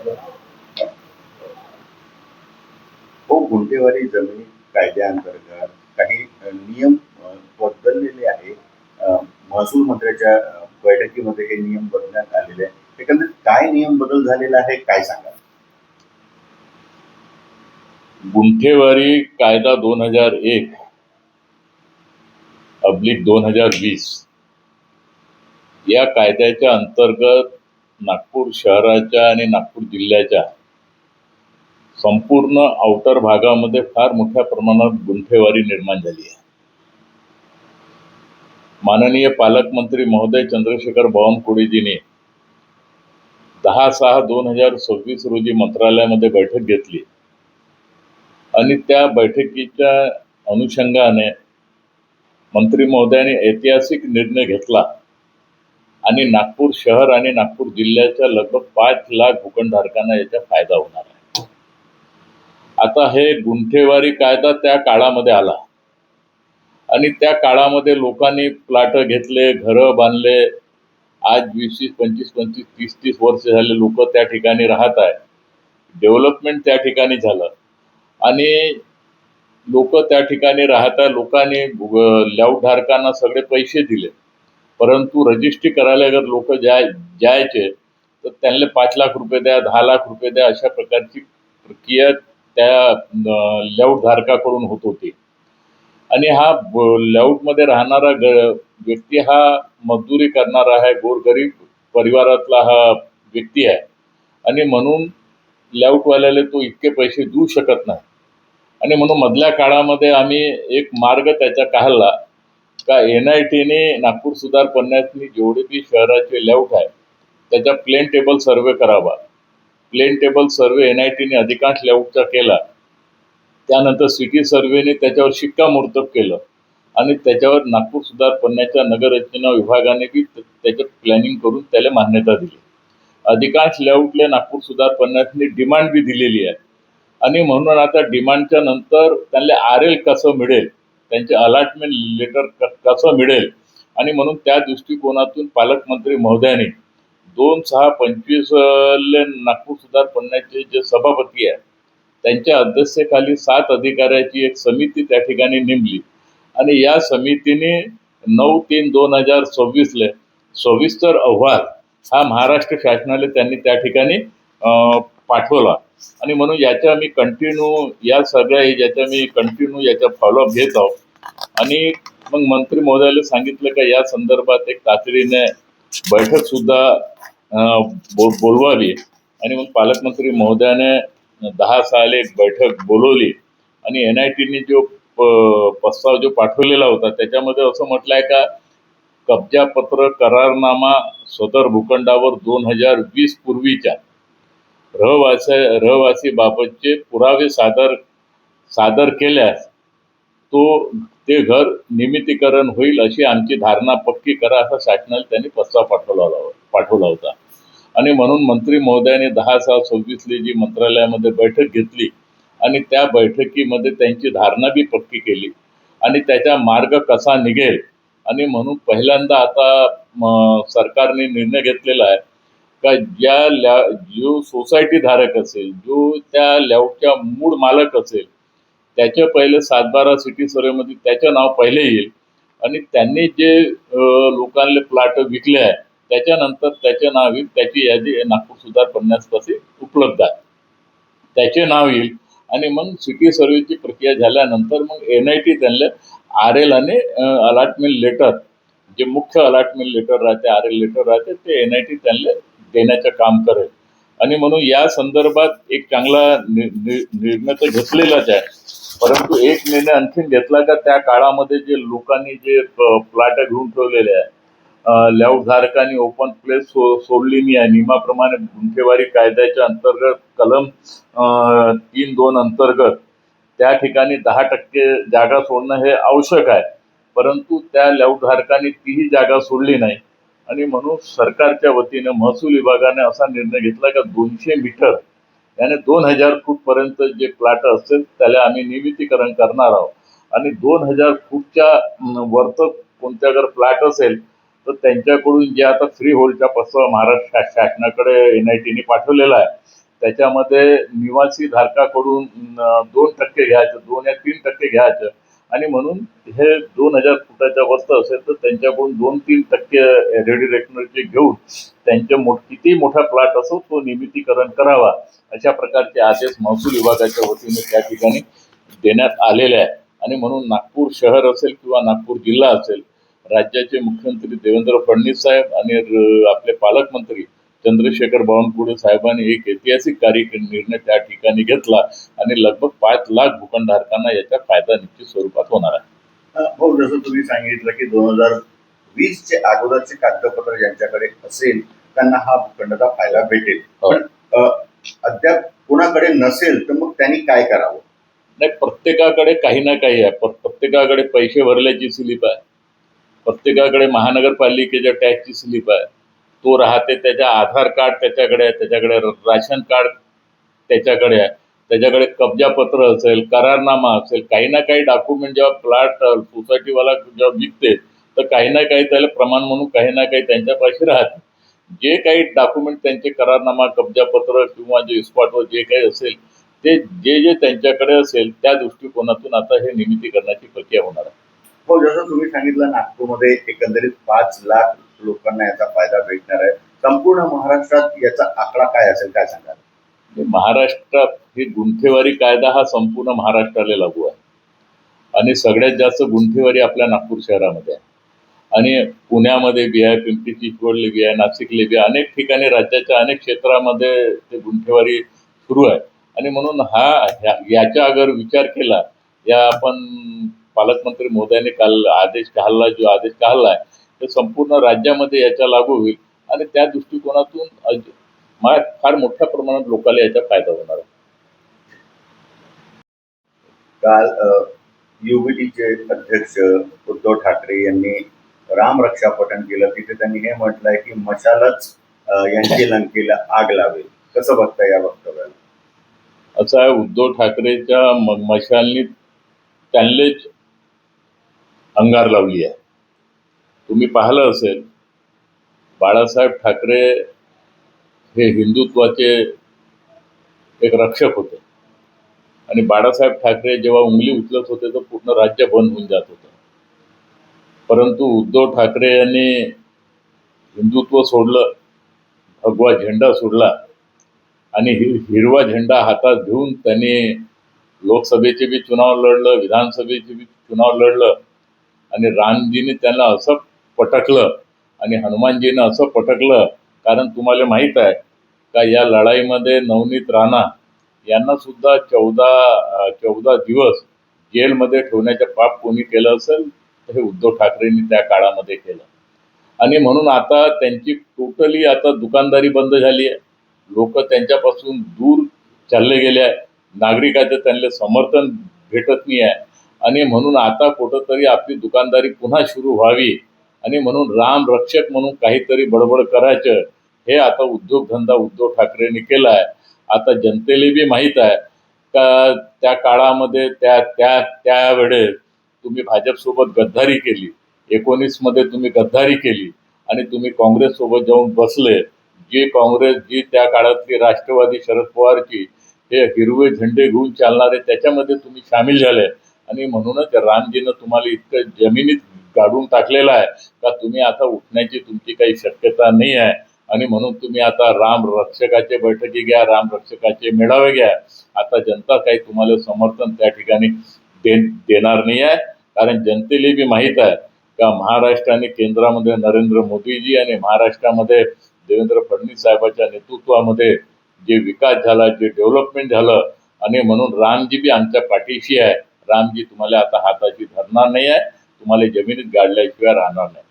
हो, गुंठेवारी जमीन कायद्याअंतर्गत काही नियम बदललेले आहे. महसूल मंत्र्याच्या बैठकीमध्ये हे नियम बदलण्यात आलेले आहे. एकंदरीत काय नियम बदल झालेला आहे, काय सांगाल? गुंठेवारी कायदा 2001/2020 या कायद्याच्या अंतर्गत नागपूर शहराच्या आणि नागपूर जिल्ह्याच्या संपूर्ण आउटर भागामध्ये फार मोठ्या प्रमाणात गुंठेवारी निर्माण झाली आहे. माननीय पालकमंत्री महोदय चंद्रशेखर बावनकुळेजीने 10/6/2026 रोजी मंत्रालयामध्ये बैठक घेतली आणि त्या बैठकीच्या अनुषंगाने मंत्री महोदयाने ऐतिहासिक निर्णय घेतला आणि नागपूर शहर आणि नागपूर जिल्ह्याच्या लगभग 5 लाख भूखंडधारकांना याचा फायदा होणार आहे. आता हे गुंठेवारी कायदा त्या काळामध्ये आला आणि त्या काळामध्ये लोकांनी प्लॉट घेतले, घरं बांधले. आज 20-20, 25-25, 30-30 वर्ष झाले लोक त्या ठिकाणी राहत आहे. डेव्हलपमेंट त्या ठिकाणी झालं आणि लोक त्या ठिकाणी राहत आहे. लोकांनी लेआउट धारकांना सगळे पैसे दिले, परंतु रजिस्ट्री करायला जर लोक जायचे तर त्यांना 5 लाख रुपये द्या, 10 लाख रुपये द्या, अशा प्रकारची प्रक्रिया त्या लेआउट धारकाकडून होत होती. आणि हा लेआउटमध्ये राहणारा व्यक्ती हा मजदुरी करणारा आहे, गोरगरीब परिवारातला हा व्यक्ती आहे आणि म्हणून लेआउटवाल्याला तो इतके पैसे देऊ शकत नाही. आणि म्हणून मधल्या काळामध्ये आम्ही एक मार्ग त्याचा काढला का NITने नागपूर सुधार पन्नासनी जेवढे बी शहराचे लेआउट आहे त्याचा प्लेन टेबल सर्वे करावा. प्लेन टेबल सर्वे NITने अधिकांश लेआउटचा केला. त्यानंतर सिटी सर्वेने त्याच्यावर शिक्कामोर्तब केलं आणि त्याच्यावर नागपूर सुधार पन्नासच्या नगररचना विभागाने बी त्याचं प्लॅनिंग करून त्याला मान्यता दिली. अधिकांश लेआउटला नागपूर सुधार पन्नासने डिमांड बी दिलेली आहे आणि म्हणून आता डिमांडच्या नंतर त्यांना RL कसं मिळेल, त्यांचे अलॉटमेंट लेटर कसं मिळेल आणि म्हणून त्या दृष्टिकोनातून पालकमंत्री महोदयाने 2/6/25 नागपूर सुधार पन्नासचे जे सभापती आहे त्यांच्या अध्यक्षतेखाली 7 अधिकाऱ्याची एक समिती त्या ठिकाणी नेमली आणि या समितीने 9/3/2026 सविस्तर अहवाल हा महाराष्ट्र शासनाला त्यांनी त्या ठिकाणी पाठवला. आणि म्हणून याच्या मी कंटिन्यू याचा फॉलोअप घेत आहोत आणि मग मंत्री महोदयाला सांगितलं का या संदर्भात एक तातडीने बैठक सुद्धा बोलवावी. आणि मग पालकमंत्री महोदयाने 10/6 एक बैठक बोलवली आणि NITने जो प्रस्ताव जो पाठवलेला होता त्याच्यामध्ये असं म्हटलं आहे का कब्जापत्र करारनामा सदर भूखंडावर 2020 पूर्वीच्या रहिवासी बाबतचे पुरावे सादर केल्यास ते घर नियमितीकरण होईल अशी आमची धारणा पक्की करा असा शासनाला त्यांनी प्रस्ताव पाठवला होता. आणि म्हणून मंत्री महोदयाने 10/6/26 जी मंत्रालयामध्ये बैठक घेतली आणि त्या बैठकीमध्ये त्यांची धारणा बी पक्की केली आणि त्याचा मार्ग कसा निघेल. आणि म्हणून पहिल्यांदा आता सरकारने निर्णय घेतलेला आहे का जो सोसायटी धारक असेल, जो त्या लेआउटच्या मूळ मालक असेल त्याच्या पहिले 7/12 सिटी सर्वेमध्ये त्याचं नाव पहिले येईल आणि त्यांनी जे लोकांना प्लॉट विकले आहे त्याच्यानंतर त्याचे नाव येईल. त्याची यादी नागपूर सुधार पन्नासपाशी उपलब्ध आहे, त्याचे नाव येईल आणि मग सिटी सर्वेची प्रक्रिया झाल्यानंतर मग NIT त्यांना RL आणि अलॉटमेंट लेटर जे मुख्य अलॉटमेंट लेटर राहते, RL लेटर राहते, ते NIT त्यांना देण्याचं काम करेल. आणि म्हणून या संदर्भात एक चांगला निर्णय तर घेतलेलाच आहे, परंतु एक निर्णय आणखीन घेतला का त्या काळामध्ये जे लोकांनी जे प्लॉट घेऊन ठेवलेले आहे, लेआउट धारकांनी ओपन प्लेस सोडली नाही आहे. नियमाप्रमाणे गुंठेवारी कायद्याच्या अंतर्गत कलम 3(2) अंतर्गत त्या ठिकाणी 10% जागा सोडणं हे आवश्यक आहे, परंतु त्या लेआउट धारकांनी तीही जागा सोडली नाही. आणि म्हणून सरकारच्या वतीने महसूल विभागाने असा निर्णय घेतला का 200 मीटर याने 2000 फूट पर्यंत जे प्लॉट असतील त्याला आम्ही नियमितीकरण करणार आहोत आणि 2000 फूटच्या वरत कोणत्या जर प्लॉट असेल तर त्यांच्याकडून जे आता फ्री होल्डचा प्रस्ताव महाराष्ट्र शासनाकडे NITने पाठवलेला आहे त्याच्यामध्ये निवासी धारकाकडून 2% घ्यायचं, 2 या 3% घ्यायचं आणि म्हणून हे 2000 फुटाच्या वस्त असेल तर त्यांच्याकडून 2-3% रेडिरेशनरचे घेऊन त्यांचे किती मोठा प्लॉट असो तो नियमितीकरण करावा अशा प्रकारचे आदेश महसूल विभागाच्या वतीने त्या ठिकाणी देण्यात आलेले आहे. आणि म्हणून नागपूर शहर असेल किंवा नागपूर जिल्हा असेल, राज्याचे मुख्यमंत्री देवेंद्र फडणवीस साहेब आणि आपले पालकमंत्री चंद्रशेखर बावनकुळे साहेबांनी एक ऐतिहासिक निर्णय त्या ठिकाणी घेतला आणि लगभग 5 लाख भूखंडधारकांना याचा फायदा निश्चित स्वरूपात होणार आहे. हो, जसं तुम्ही सांगितलं की 2020चे अगोदरचे कागदपत्र ज्यांच्याकडे असेल त्यांना हा भूखंडाचा फायदा भेटेल. पण अद्याप कोणाकडे नसेल तर मग त्यांनी काय करावं? नाही, प्रत्येकाकडे काही ना काही आहे. प्रत्येकाकडे पैसे भरल्याची स्लिप आहे, प्रत्येकाकडे महानगरपालिकेच्या टॅक्सची स्लिप आहे, तो राहते, त्याच्या आधार कार्ड त्याच्याकडे आहे, त्याच्याकडे राशन कार्ड त्याच्याकडे आहे, त्याच्याकडे कब्जापत्र असेल, करारनामा असेल, काही ना काही डॉक्युमेंट जेव्हा प्लॉट सोसायटीवाला जेव्हा विकते तर काही ना काही त्याला प्रमाण म्हणून काही ना काही त्यांच्यापाशी राहते. जे काही डॉक्युमेंट त्यांचे करारनामा, कब्जापत्र किंवा जे स्पॉटवर जे काही असेल ते जे त्यांच्याकडे असेल त्या दृष्टिकोनातून आता हे नियमितीकरणाची प्रक्रिया होणार आहे. हो, जसं तुम्ही सांगितलं नागपूरमध्ये एकंदरीत 5 लाख लोकांना याचा फायदा भेटणार आहे. संपूर्ण महाराष्ट्रात याचा आकडा काय असेल, काय सांगाल? महाराष्ट्रात ही गुंठेवारी कायदा हा संपूर्ण महाराष्ट्राला लागू आहे आणि सगळ्यात जास्त गुंठेवारी आपल्या नागपूर शहरामध्ये आहे आणि पुण्यामध्ये बी आहे, पिंपरी चिंचवडले बी आहे, नाशिकले बी आहे, अनेक ठिकाणी राज्याच्या अनेक क्षेत्रामध्ये ते गुंठेवारी सुरू आहे. आणि म्हणून याचा अगर विचार केला, या आपण पालकमंत्री मोदयांनी काल जो आदेश काढला आहे तो संपूर्ण राज्यामध्ये याचा लागू होईल आणि त्या दृष्टिकोनातून फार मोठ्या प्रमाणात लोकांना याचा फायदा होणार आहे. काल युबीटीचे अध्यक्ष उद्धव ठाकरे यांनी रामरक्षा पठण केलं. तिथे त्यांनी हे म्हटलंय की मशालच यांची लंकेला आग लावेल. कसं बघता या वक्तव्याला? असं आहे, उद्धव ठाकरेच्या मशालनी त्यांनीच अंगार लावली आहे. तुम्ही पाहिलं असेल, बाळासाहेब ठाकरे हे हिंदुत्वाचे एक रक्षक होते आणि बाळासाहेब ठाकरे जेव्हा उंगली उचलत होते तर पूर्ण राज्य बंद होऊन जात होतं. परंतु उद्धव ठाकरे यांनी हिंदुत्व सोडलं, भगवा झेंडा सोडला आणि हिरवा झेंडा हातात घेऊन त्यांनी लोकसभेचे बी चुनाव लढलं, विधानसभेचे बी चुनाव लढलं आणि रामजीने त्यांना असं पटकलं आणि हनुमानजीनं असं पटकलं. कारण तुम्हाला माहीत आहे का, या लढाईमध्ये नवनीत राणा यांना सुद्धा 14 दिवस जेलमध्ये ठेवण्याचं पाप कोणी केलं असेल तर हे उद्धव ठाकरेंनी त्या काळामध्ये केलं. आणि म्हणून आता त्यांची टोटली आता दुकानदारी बंद झाली आहे, लोक त्यांच्यापासून दूर चालले गेले आहे, नागरिकांचं त्यांना समर्थन भेटत नाही आहे आणि म्हणून आता कुठंतरी आपली दुकानदारी पुन्हा सुरू व्हावी आणि म्हणून राम रक्षक म्हणून काहीतरी बडबड करायचं हे आता उद्योगधंदा उद्धव ठाकरेंनी केला आहे. आता जनतेला बी माहीत आहे का त्या काळामध्ये त्यावेळेस तुम्ही भाजपसोबत गद्दारी केली, 19मध्ये तुम्ही गद्दारी केली आणि तुम्ही काँग्रेससोबत जाऊन बसले. जी त्या काळातली राष्ट्रवादी शरद पवारची हे हिरवे झेंडे घेऊन चालणारे त्याच्यामध्ये तुम्ही सामील झाले आणि म्हणूनच रामजीनं तुम्हाला इतकं जमिनीत काढून टाकलेलं आहे का तुम्ही आता उठण्याची तुमची काही शक्यता नाही आहे. आणि म्हणून तुम्ही आता राम रक्षकाचे बैठकी घ्या, राम रक्षकाचे मेळावे घ्या. आता जनता काही तुम्हाला समर्थन त्या ठिकाणी देणार नाही आहे. कारण जनतेला बी माहीत आहे का महाराष्ट्र आणि केंद्रामध्ये नरेंद्र मोदीजी आणि महाराष्ट्रामध्ये देवेंद्र फडणवीस साहेबांच्या नेतृत्वामध्ये जे विकास झाला, जे डेव्हलपमेंट झालं आणि म्हणून रामजी बी आमच्या पाठीशी आहे. रामजी तुम्हाला आता हाताची धरणार नाही आहे, तुम्हाला जमिनीत गाडल्याशिवाय राहणार नाही.